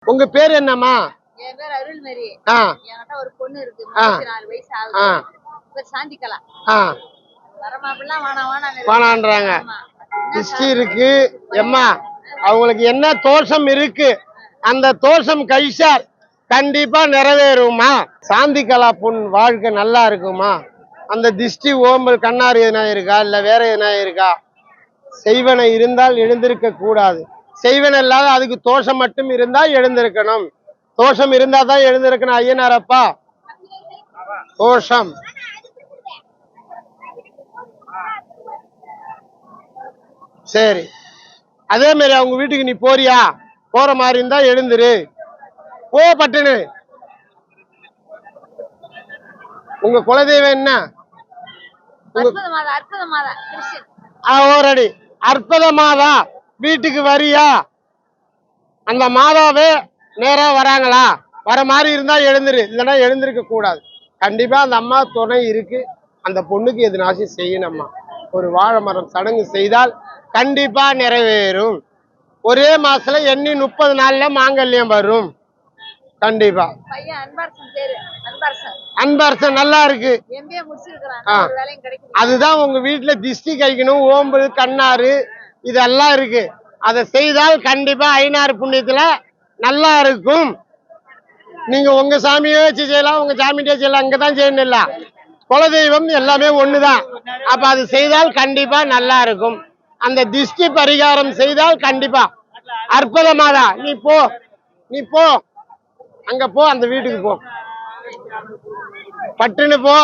உங்க பேர் என்னம்மா? என் பேர் அருள்மேரி. ஆ. என்கிட்ட ஒரு பொண்ணு இருக்கு. 34 வயசு ஆகுது. பேர் சாந்திகலா. வரமாப்பிள்ளாம் வானான்றாங்க. திருஷ்டி இருக்கு. எம்மா அவங்களுக்கு என்ன தோஷம் இருக்கு? அந்த தோஷம் கைசால் கண்டிப்பா நிறைவேறுமா? சாந்திகலா பொண்ணு வாழ்க்கை நல்லா இருக்குமா? அந்த திருஷ்டி ஓம்பல் கண்ணாறு எதுனா இருக்கா? இல்ல வேற எதுனா இருக்கா? செய்வன இருந்தால் எழுந்திருக்க கூடாது. செய்வன இல்லாத அதுக்கு தோஷம் மட்டும் இருந்தா எழுந்திருக்கணும். தோஷம் இருந்தா தான் எழுந்திருக்கணும். ஐயனாரப்பா தோஷம் சரி. அதே மாதிரி அவங்க வீட்டுக்கு நீ போறியா? போற மாதிரி இருந்தா எழுந்துரு. போ பட்டுன்னு. உங்க குலதெய்வம் என்ன? ஓரடி அற்புத மாதா வீட்டுக்கு வரியா? அந்த மாதாவே நேரா வராங்களா? வர மாதிரி இருந்தா எழுந்துரு, இல்லைன்னா எழுந்திருக்க கூடாது. கண்டிப்பா அந்த அம்மா துணை இருக்கு. அந்த பொண்ணுக்கு எதுனாச்சும் செய்யணும்மா. ஒரு வாழை மரம் சடங்கு செய்தால் கண்டிப்பா நிறைவேறும். ஒரே மாசத்துல எண்ணி 30 நாள்ல மாங்கல்யம் வரும். கண்டிப்பா. அன்பரசன் நல்லா இருக்கு. அதுதான் உங்க வீட்டுல திஷ்டி கைக்கணும், ஓம்பு கண்ணாறு இதெல்லாம் இருக்கு. அதை செய்தால் கண்டிப்பா ஐநாறு புண்ணியத்துல நல்லா இருக்கும். நீங்க உங்க சாமியே வச்சு செய்யலாம், உங்க சாமிகிட்டே செய்யலாம், அங்கதான் செய்யணும். இல்ல குலதெய்வம் எல்லாமே ஒண்ணுதான். அப்ப அது செய்தால் கண்டிப்பா நல்லா இருக்கும். அந்த திஷ்டி பரிகாரம் செய்தால் கண்டிப்பா அற்புதமாதான். நீ போ, நீ போ, அங்க போ, அந்த வீட்டுக்கு போ, பட்டுன்னு போ.